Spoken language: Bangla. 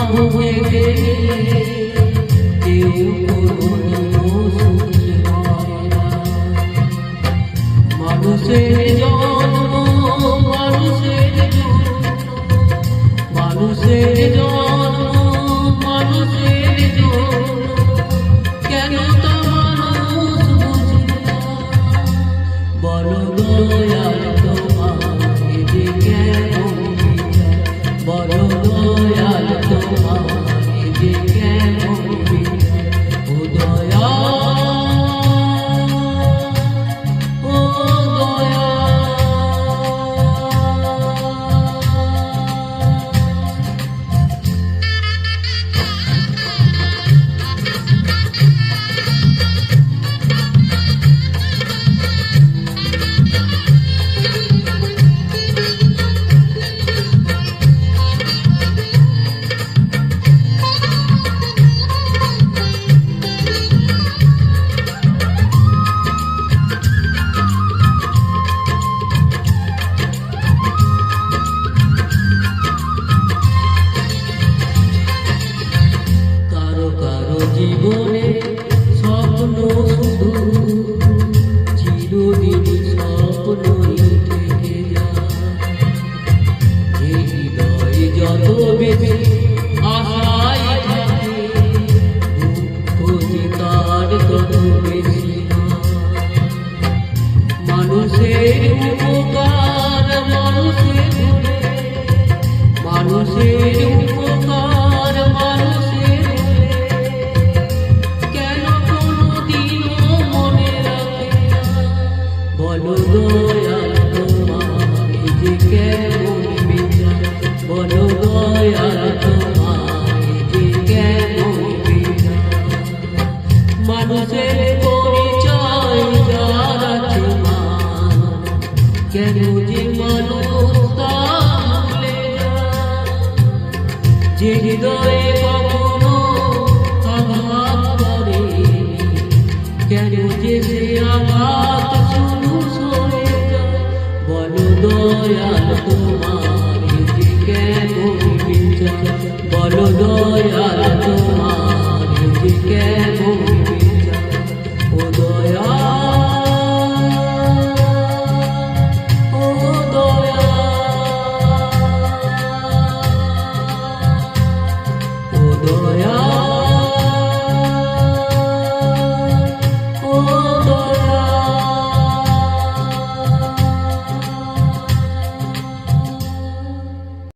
হয়ে গেলে কেউ মানুষের জন্ম মানুষের মানুষের জন্ম মানুষের কেন তা মানুষ বুঝে না বলো দয়াল তোমাকে যে কেমন বলো দয়াল তোমাকে যে কেমন ও দয়াল জীবনে স্বপ্ন শুধু চিরদিন স্বপ্নই থেকে যায় হৃদয়ে যত বেশি আশায় থাকে দুঃখ তার তত বেশি মানুষের উপকার মানুষের মানুষের উপকার মানুষের বলো দয়াল তোমাকে যে কেমন বিচার বলো দয়াল তোমাকে যে কেমন বিচার মানুষের পরিচয় যার আছে কেন যে মানুষ তা ভুলে যায় যে হৃদয়ে